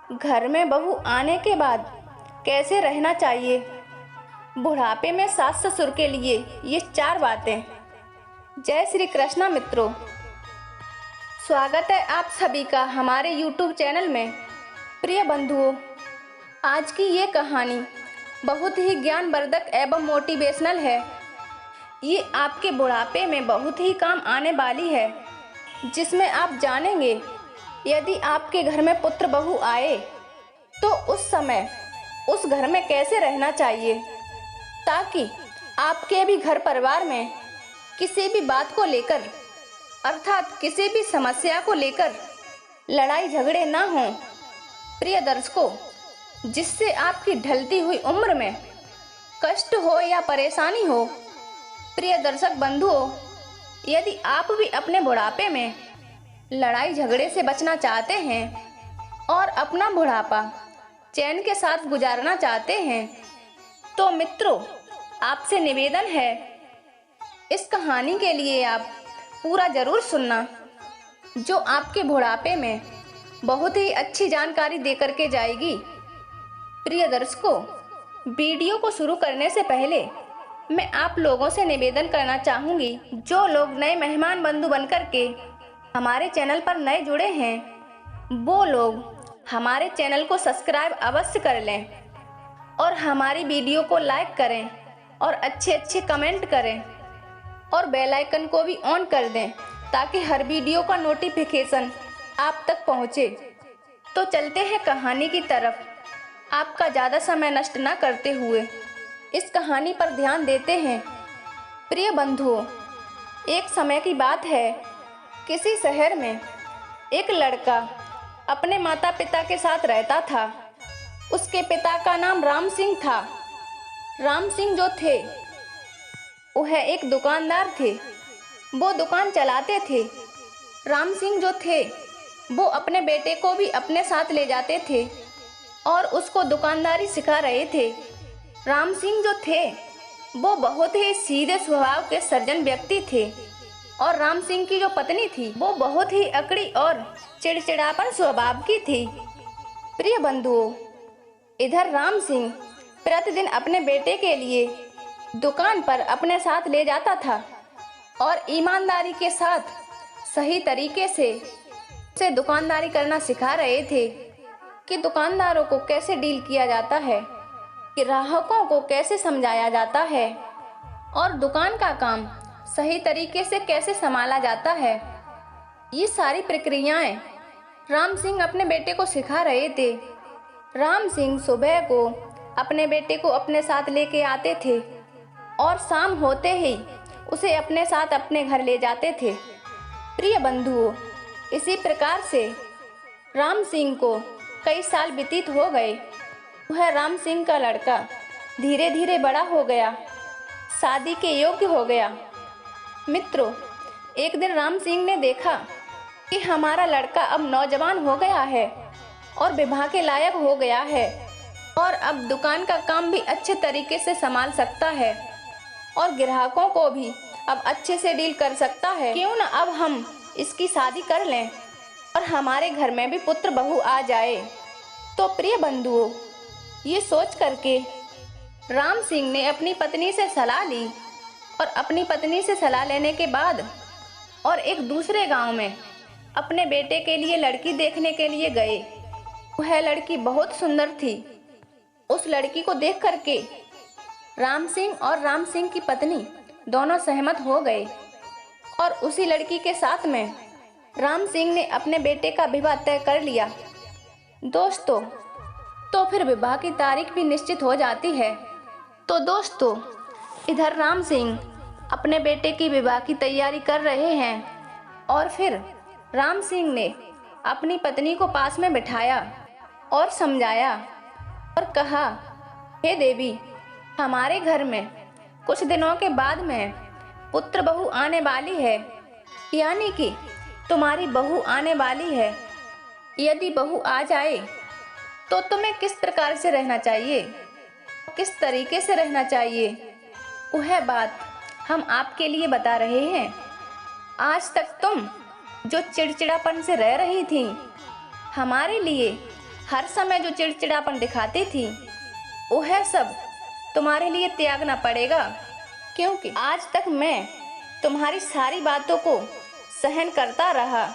घर में बहू आने के बाद कैसे रहना चाहिए, बुढ़ापे में सास ससुर के लिए ये 4 बातें। जय श्री कृष्णा मित्रों, स्वागत है आप सभी का हमारे YouTube चैनल में। प्रिय बंधुओं, आज की ये कहानी बहुत ही ज्ञानवर्धक एवं मोटिवेशनल है। ये आपके बुढ़ापे में बहुत ही काम आने वाली है, जिसमें आप जानेंगे यदि आपके घर में पुत्र बहू आए तो उस समय उस घर में कैसे रहना चाहिए, ताकि आपके भी घर परिवार में किसी भी बात को लेकर अर्थात किसी भी समस्या को लेकर लड़ाई झगड़े ना हों। प्रिय दर्शकों, जिससे आपकी ढलती हुई उम्र में कष्ट हो या परेशानी हो। प्रिय दर्शक बंधुओं, यदि आप भी अपने बुढ़ापे में लड़ाई झगड़े से बचना चाहते हैं और अपना बुढ़ापा चैन के साथ गुजारना चाहते हैं, तो मित्रों आपसे निवेदन है, इस कहानी के लिए आप पूरा जरूर सुनना, जो आपके बुढ़ापे में बहुत ही अच्छी जानकारी देकर के जाएगी। प्रिय दर्शकों, वीडियो को शुरू करने से पहले मैं आप लोगों से निवेदन करना चाहूँगी, जो लोग नए मेहमान बंधु बनकर के हमारे चैनल पर नए जुड़े हैं, वो लोग हमारे चैनल को सब्सक्राइब अवश्य कर लें और हमारी वीडियो को लाइक करें और अच्छे कमेंट करें और बेल आइकन को भी ऑन कर दें, ताकि हर वीडियो का नोटिफिकेशन आप तक पहुंचे। तो चलते हैं कहानी की तरफ, आपका ज़्यादा समय नष्ट ना करते हुए इस कहानी पर ध्यान देते हैं। प्रिय बंधुओं, एक समय की बात है, किसी शहर में एक लड़का अपने माता पिता के साथ रहता था। उसके पिता का नाम राम सिंह था। राम सिंह जो थे वह एक दुकानदार थे, वो दुकान चलाते थे। राम सिंह जो थे वो अपने बेटे को भी अपने साथ ले जाते थे और उसको दुकानदारी सिखा रहे थे। राम सिंह जो थे वो बहुत ही सीधे स्वभाव के सज्जन व्यक्ति थे और राम सिंह की जो पत्नी थी वो बहुत ही अकड़ी और चिड़चिड़ापन स्वभाव की थी। प्रिय बंधुओं, इधर राम सिंह प्रतिदिन अपने बेटे के लिए दुकान पर अपने साथ ले जाता था और ईमानदारी के साथ सही तरीके से उसे दुकानदारी करना सिखा रहे थे कि दुकानदारों को कैसे डील किया जाता है, ग्राहकों को कैसे समझाया जाता है और दुकान का काम सही तरीके से कैसे संभाला जाता है। ये सारी प्रक्रियाएं राम सिंह अपने बेटे को सिखा रहे थे। राम सिंह सुबह को अपने बेटे को अपने साथ लेके आते थे और शाम होते ही उसे अपने साथ अपने घर ले जाते थे। प्रिय बंधुओं, इसी प्रकार से राम सिंह को कई साल व्यतीत हो गए। वह राम सिंह का लड़का धीरे धीरे बड़ा हो गया, शादी के योग्य हो गया। मित्रों, एक दिन राम सिंह ने देखा कि हमारा लड़का अब नौजवान हो गया है और विवाह के लायक हो गया है और अब दुकान का काम भी अच्छे तरीके से संभाल सकता है और ग्राहकों को भी अब अच्छे से डील कर सकता है। क्यों ना अब हम इसकी शादी कर लें और हमारे घर में भी पुत्र बहू आ जाए। तो प्रिय बंधुओं, ये सोच करके राम सिंह ने अपनी पत्नी से सलाह ली और अपनी पत्नी से सलाह लेने के बाद और एक दूसरे गांव में अपने बेटे के लिए लड़की देखने के लिए गए। वह लड़की बहुत सुंदर थी। उस लड़की को देख करके राम सिंह और राम सिंह की पत्नी दोनों सहमत हो गए और उसी लड़की के साथ में राम सिंह ने अपने बेटे का विवाह तय कर लिया। दोस्तों, तो फिर विवाह की तारीख भी निश्चित हो जाती है। तो दोस्तों, इधर राम सिंह अपने बेटे की विवाह की तैयारी कर रहे हैं और फिर राम सिंह ने अपनी पत्नी को पास में बिठाया और समझाया और कहा, हे देवी, हमारे घर में कुछ दिनों के बाद में पुत्र बहू आने वाली है, यानी कि तुम्हारी बहू आने वाली है। यदि बहू आ जाए तो तुम्हें किस प्रकार से रहना चाहिए, किस तरीके से रहना चाहिए, वह बात हम आपके लिए बता रहे हैं। आज तक तुम जो चिड़चिड़ापन से रह रही थी, हमारे लिए हर समय जो चिड़चिड़ापन दिखाती थी वह सब तुम्हारे लिए त्यागना पड़ेगा, क्योंकि आज तक मैं तुम्हारी सारी बातों को सहन करता रहा,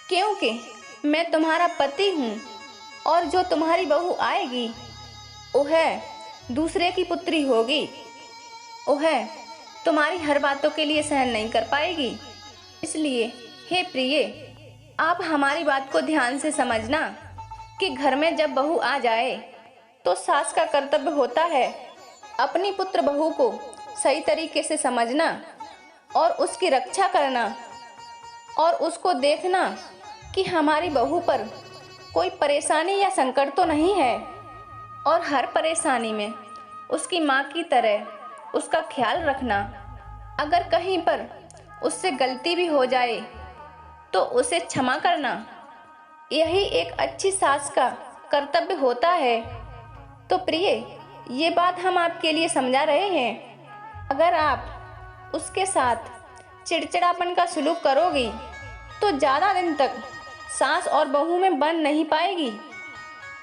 क्योंकि मैं तुम्हारा पति हूँ और जो तुम्हारी बहू आएगी वह दूसरे की पुत्री होगी। वह तुम्हारी हर बातों के लिए सहन नहीं कर पाएगी। इसलिए हे प्रिय, आप हमारी बात को ध्यान से समझना कि घर में जब बहू आ जाए तो सास का कर्तव्य होता है अपनी पुत्र बहू को सही तरीके से समझना और उसकी रक्षा करना और उसको देखना कि हमारी बहू पर कोई परेशानी या संकट तो नहीं है, और हर परेशानी में उसकी माँ की तरह उसका ख्याल रखना। अगर कहीं पर उससे गलती भी हो जाए तो उसे क्षमा करना, यही एक अच्छी सास का कर्तव्य होता है। तो प्रिय, ये बात हम आपके लिए समझा रहे हैं। अगर आप उसके साथ चिड़चिड़ापन का सलूक करोगी तो ज़्यादा दिन तक सास और बहू में बन नहीं पाएगी,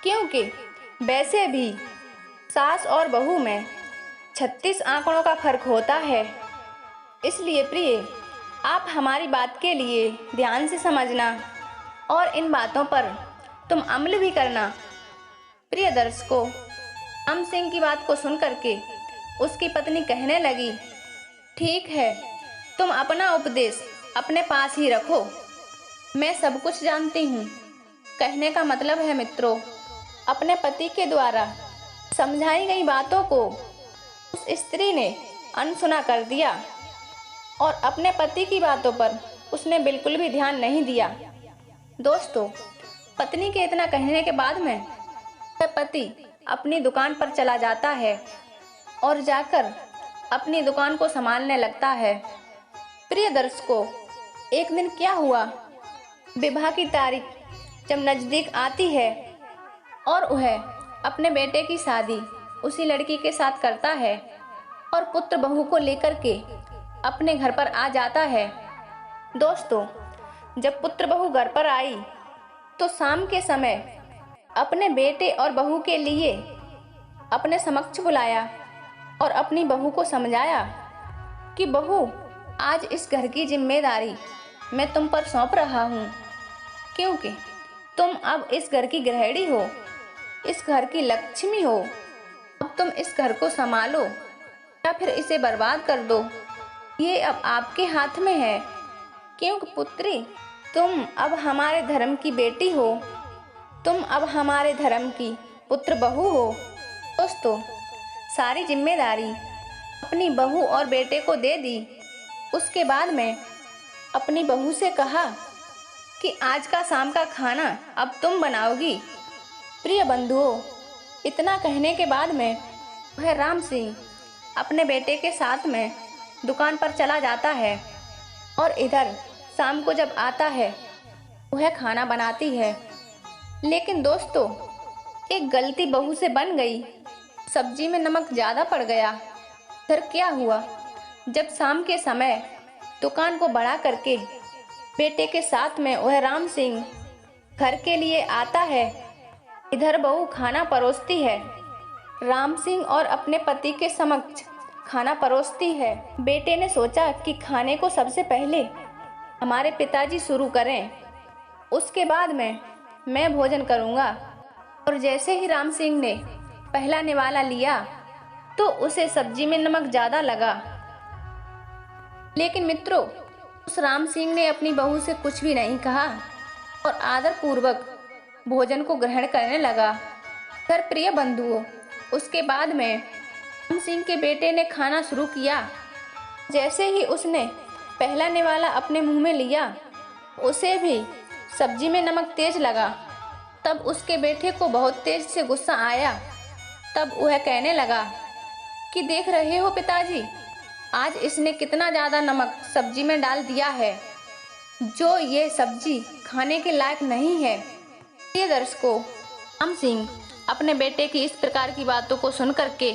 क्योंकि वैसे भी सास और बहू में 36 आंकड़ों का फर्क होता है। इसलिए प्रिय, आप हमारी बात के लिए ध्यान से समझना और इन बातों पर तुम अमल भी करना। प्रिय दर्शकों, राम सिंह की बात को सुन करके उसकी पत्नी कहने लगी, ठीक है, तुम अपना उपदेश अपने पास ही रखो, मैं सब कुछ जानती हूँ। कहने का मतलब है मित्रों, अपने पति के द्वारा समझाई गई बातों को उस स्त्री ने अनसुना कर दिया और अपने पति की बातों पर उसने बिल्कुल भी ध्यान नहीं दिया। दोस्तों, पत्नी के इतना कहने के बाद में वह पति अपनी दुकान पर चला जाता है और जाकर अपनी दुकान को संभालने लगता है। प्रिय दर्शकों, एक दिन क्या हुआ, विवाह की तारीख जब नज़दीक आती है और वह अपने बेटे की शादी उसी लड़की के साथ करता है और पुत्र बहू को लेकर के अपने घर पर आ जाता है। दोस्तों, जब पुत्र बहू घर पर आई तो शाम के समय अपने बेटे और बहू के लिए अपने समक्ष बुलाया और अपनी बहू को समझाया कि बहू, आज इस घर की जिम्मेदारी मैं तुम पर सौंप रहा हूँ, क्योंकि तुम अब इस घर की गृहिणी हो, इस घर की लक्ष्मी हो। अब तुम इस घर को संभालो या फिर इसे बर्बाद कर दो, ये अब आपके हाथ में है, क्योंकि पुत्री, तुम अब हमारे धर्म की बेटी हो, तुम अब हमारे धर्म की पुत्र बहू हो। दोस्तों, सारी जिम्मेदारी अपनी बहू और बेटे को दे दी। उसके बाद में अपनी बहू से कहा कि आज का शाम का खाना अब तुम बनाओगी। प्रिय बंधुओं, इतना कहने के बाद में वह राम सिंह अपने बेटे के साथ में दुकान पर चला जाता है और इधर शाम को जब आता है वह खाना बनाती है। लेकिन दोस्तों, एक गलती बहू से बन गई, सब्जी में नमक ज़्यादा पड़ गया। फिर क्या हुआ, जब शाम के समय दुकान को बढ़ा करके बेटे के साथ में वह राम सिंह घर के लिए आता है, इधर बहू खाना परोसती है, राम सिंह और अपने पति के समक्ष खाना परोसती है। बेटे ने सोचा कि खाने को सबसे पहले हमारे पिताजी शुरू करें, उसके बाद में मैं भोजन करूंगा। और जैसे ही राम सिंह ने पहला निवाला लिया तो उसे सब्जी में नमक ज़्यादा लगा। लेकिन मित्रों, उस राम सिंह ने अपनी बहू से कुछ भी नहीं कहा और आदरपूर्वक भोजन को ग्रहण करने लगा। फिर प्रिय बंधुओं, उसके बाद में राम सिंह के बेटे ने खाना शुरू किया। जैसे ही उसने पहला निवाला अपने मुंह में लिया, उसे भी सब्जी में नमक तेज लगा। तब उसके बेटे को बहुत तेज से गुस्सा आया। तब वह कहने लगा कि देख रहे हो पिताजी, आज इसने कितना ज़्यादा नमक सब्जी में डाल दिया है, जो ये सब्जी खाने के लायक नहीं है। ये दर्शकों, राम सिंह अपने बेटे की इस प्रकार की बातों को सुन करके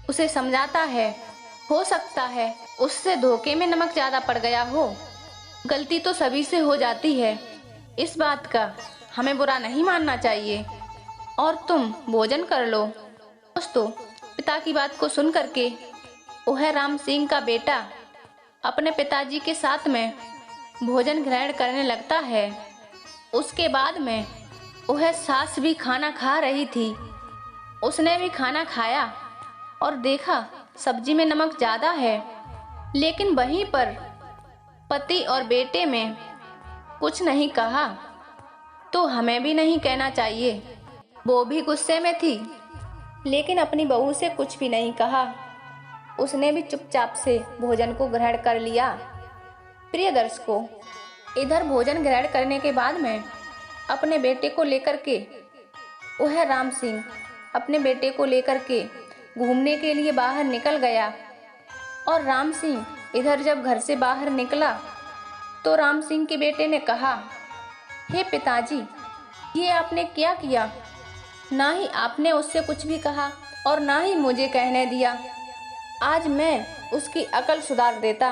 उसे समझाता है। हो सकता है उससे धोखे में नमक ज़्यादा पड़ गया हो, गलती तो सभी से हो जाती है, इस बात का हमें बुरा नहीं मानना चाहिए। और तुम भोजन कर लो। दोस्तों, पिता की बात को सुन करके वह राम सिंह का बेटा अपने पिताजी के साथ में भोजन ग्रहण करने लगता है। उसके बाद में वह सास भी खाना खा रही थी। उसने भी खाना खाया और देखा सब्जी में नमक ज़्यादा है, लेकिन वहीं पर पति और बेटे में कुछ नहीं कहा। तो हमें भी नहीं कहना चाहिए। वो भी गुस्से में थी, लेकिन अपनी बहू से कुछ भी नहीं कहा। उसने भी चुपचाप से भोजन को ग्रहण कर लिया। प्रिय दर्शकों, इधर भोजन ग्रहण करने के बाद में अपने बेटे को लेकर के वह राम सिंह अपने बेटे को लेकर के घूमने के लिए बाहर निकल गया। और राम सिंह इधर जब घर से बाहर निकला तो राम सिंह के बेटे ने कहा, हे पिताजी, ये आपने क्या किया? ना ही आपने उससे कुछ भी कहा और ना ही मुझे कहने दिया। आज मैं उसकी अकल सुधार देता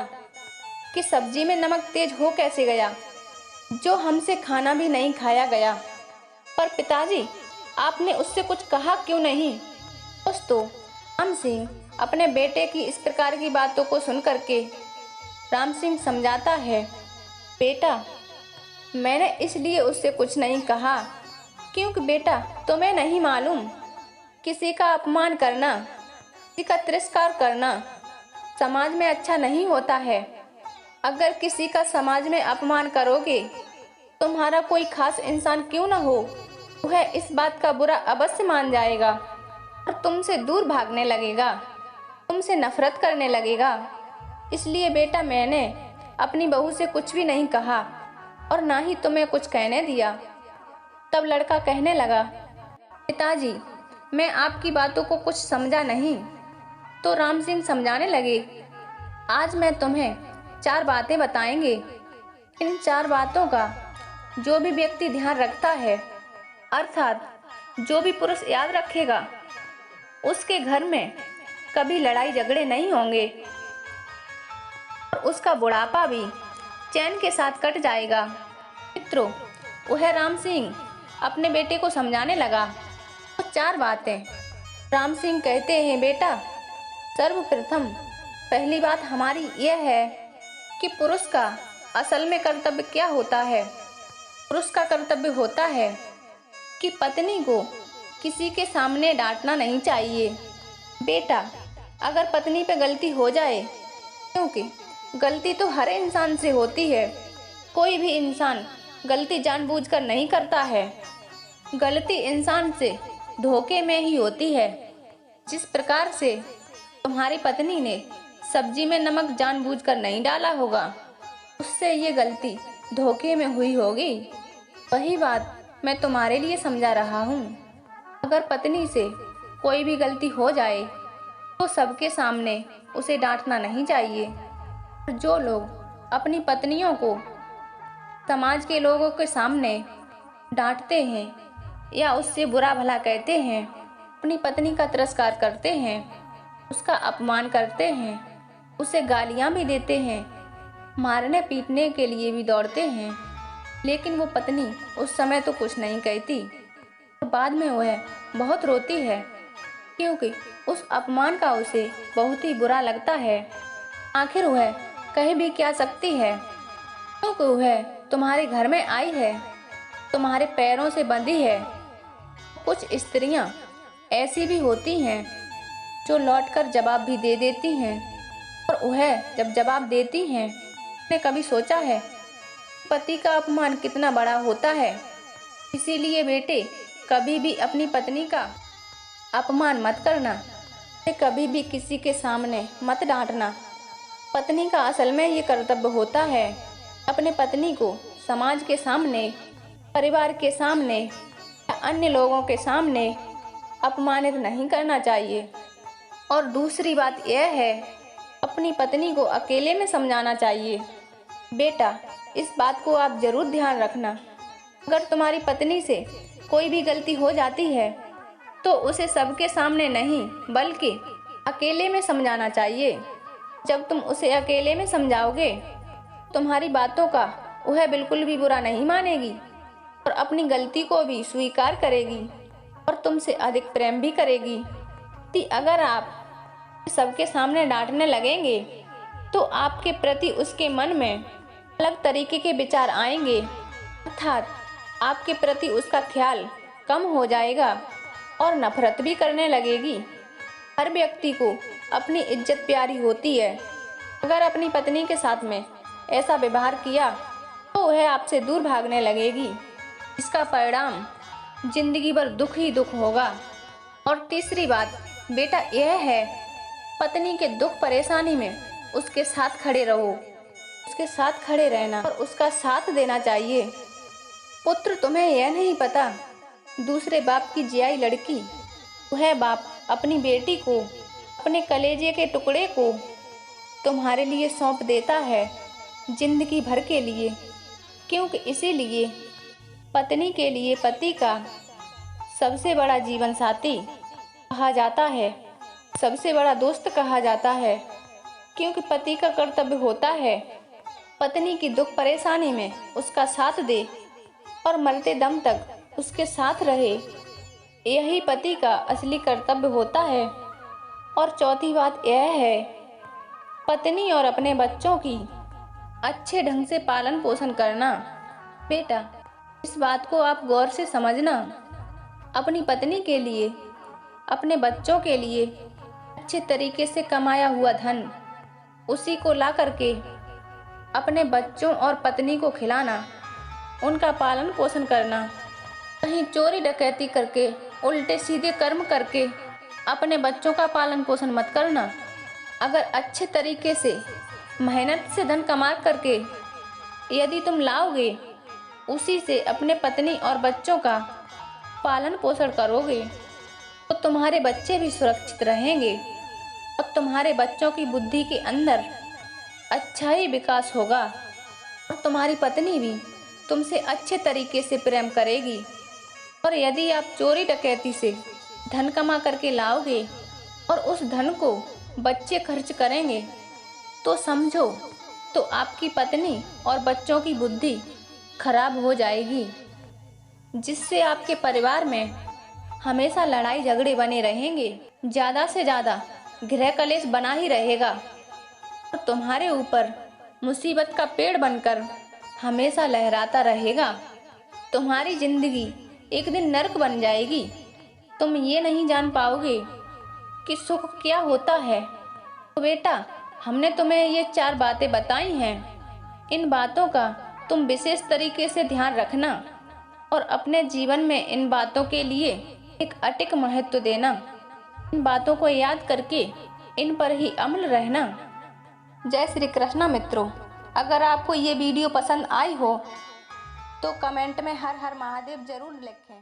कि सब्जी में नमक तेज हो कैसे गया, जो हमसे खाना भी नहीं खाया गया। पर पिताजी, आपने उससे कुछ कहा क्यों नहीं? दोस्तों, राम सिंह अपने बेटे की इस प्रकार की बातों को सुन करके राम सिंह समझाता है, बेटा, मैंने इसलिए उससे कुछ नहीं कहा क्योंकि बेटा, तुम्हें नहीं मालूम, किसी का अपमान करना, किसी का तिरस्कार करना समाज में अच्छा नहीं होता है। अगर किसी का समाज में अपमान करोगे, तुम्हारा कोई खास इंसान क्यों ना हो, वह इस बात का बुरा अवश्य मान जाएगा और तुमसे दूर भागने लगेगा, तुमसे नफरत करने लगेगा। इसलिए बेटा, मैंने अपनी बहू से कुछ भी नहीं कहा और ना ही तुम्हें कुछ कहने दिया। तब लड़का कहने लगा, पिताजी, मैं आपकी बातों को कुछ समझा नहीं। तो राम सिंह समझाने लगे, आज मैं तुम्हें 4 बातें बताएंगे। इन 4 बातों का जो भी व्यक्ति ध्यान रखता है, अर्थात जो भी पुरुष याद रखेगा, उसके घर में कभी लड़ाई झगड़े नहीं होंगे और उसका बुढ़ापा भी चैन के साथ कट जाएगा। मित्रों, वह राम सिंह अपने बेटे को समझाने लगा। तो 4 बातें राम सिंह कहते हैं, बेटा, सर्वप्रथम पहली बात हमारी यह है कि पुरुष का असल में कर्तव्य क्या होता है। पुरुष का कर्तव्य होता है कि पत्नी को किसी के सामने डांटना नहीं चाहिए। बेटा, अगर पत्नी पे गलती हो जाए, क्योंकि गलती तो हर इंसान से होती है, कोई भी इंसान गलती जानबूझकर नहीं करता है। गलती इंसान से धोखे में ही होती है। जिस प्रकार से तुम्हारी पत्नी ने सब्जी में नमक जानबूझकर नहीं डाला होगा, उससे ये गलती धोखे में हुई होगी। वही बात मैं तुम्हारे लिए समझा रहा हूँ। अगर पत्नी से कोई भी गलती हो जाए तो सबके सामने उसे डांटना नहीं चाहिए। जो लोग अपनी पत्नियों को समाज के लोगों के सामने डांटते हैं या उससे बुरा भला कहते हैं, अपनी पत्नी का तिरस्कार करते हैं, उसका अपमान करते हैं, उसे गालियां भी देते हैं, मारने पीटने के लिए भी दौड़ते हैं, लेकिन वो पत्नी उस समय तो कुछ नहीं कहती और बाद में वह बहुत रोती है, क्योंकि उस अपमान का उसे बहुत ही बुरा लगता है। आखिर वह कह भी क्या सकती है, क्योंकि वह तुम्हारे घर में आई है, तुम्हारे पैरों से बंधी है। कुछ स्त्रियां ऐसी भी होती हैं जो लौटकर जवाब भी दे देती हैं, और वह जब जवाब देती हैं, ने कभी सोचा है पति का अपमान कितना बड़ा होता है। इसीलिए बेटे, कभी भी अपनी पत्नी का अपमान मत करना, कभी भी किसी के सामने मत डांटना। पत्नी का असल में ये कर्तव्य होता है अपने पत्नी को समाज के सामने, परिवार के सामने या अन्य लोगों के सामने अपमानित नहीं करना चाहिए। और दूसरी बात यह है, अपनी पत्नी को अकेले में समझाना चाहिए। बेटा, इस बात को आप जरूर ध्यान रखना, अगर तुम्हारी पत्नी से कोई भी गलती हो जाती है तो उसे सबके सामने नहीं बल्कि अकेले में समझाना चाहिए। जब तुम उसे अकेले में समझाओगे, तुम्हारी बातों का वह बिल्कुल भी बुरा नहीं मानेगी और अपनी गलती को भी स्वीकार करेगी। और तुमसे अधिक प्रेम भी करेगी। अगर आप सबके सामने डांटने लगेंगे तो आपके प्रति उसके मन में अलग तरीके के विचार आएंगे, अर्थात आपके प्रति उसका ख्याल कम हो जाएगा और नफरत भी करने लगेगी। हर व्यक्ति को अपनी इज्जत प्यारी होती है। अगर अपनी पत्नी के साथ में ऐसा व्यवहार किया तो वह आपसे दूर भागने लगेगी। इसका परिणाम जिंदगी भर दुख ही दुख होगा। और तीसरी बात बेटा यह है, पत्नी के दुख परेशानी में उसके साथ खड़े रहो, उसके साथ खड़े रहना और उसका साथ देना चाहिए। पुत्र तुम्हें यह नहीं पता, दूसरे बाप की जियाई लड़की वह बाप अपनी बेटी को, अपने कलेजे के टुकड़े को तुम्हारे लिए सौंप देता है जिंदगी भर के लिए, क्योंकि इसीलिए पत्नी के लिए पति का सबसे बड़ा जीवन साथी कहा जाता है, सबसे बड़ा दोस्त कहा जाता है। क्योंकि पति का कर्तव्य होता है पत्नी की दुख परेशानी में उसका साथ दे और मरते दम तक उसके साथ रहे, यही पति का असली कर्तव्य होता है। और चौथी बात यह है, पत्नी और अपने बच्चों की अच्छे ढंग से पालन पोषण करना। बेटा इस बात को आप गौर से समझना, अपनी पत्नी के लिए, अपने बच्चों के लिए अच्छे तरीके से कमाया हुआ धन उसी को ला करके अपने बच्चों और पत्नी को खिलाना, उनका पालन पोषण करना। कहीं चोरी डकैती करके, उल्टे सीधे कर्म करके अपने बच्चों का पालन पोषण मत करना। अगर अच्छे तरीके से मेहनत से धन कमा करके यदि तुम लाओगे, उसी से अपने पत्नी और बच्चों का पालन पोषण करोगे तो तुम्हारे बच्चे भी सुरक्षित रहेंगे और तुम्हारे बच्चों की बुद्धि के अंदर अच्छा ही विकास होगा और तुम्हारी पत्नी भी तुमसे अच्छे तरीके से प्रेम करेगी। और यदि आप चोरी डकैती से धन कमा करके लाओगे और उस धन को बच्चे खर्च करेंगे तो समझो तो आपकी पत्नी और बच्चों की बुद्धि खराब हो जाएगी, जिससे आपके परिवार में हमेशा लड़ाई झगड़े बने रहेंगे, ज़्यादा से ज़्यादा गृह कलेश बना ही रहेगा और तुम्हारे ऊपर मुसीबत का पेड़ बनकर हमेशा लहराता रहेगा। तुम्हारी जिंदगी एक दिन नर्क बन जाएगी। तुम ये नहीं जान पाओगे कि सुख क्या होता है। तो बेटा हमने तुम्हें ये 4 बातें बताई हैं, इन बातों का तुम विशेष तरीके से ध्यान रखना और अपने जीवन में इन बातों के लिए एक अटूट महत्व देना। इन बातों को याद करके इन पर ही अमल रहना। जय श्री कृष्णा मित्रों, अगर आपको ये वीडियो पसंद आई हो तो कमेंट में हर हर महादेव जरूर लिखें।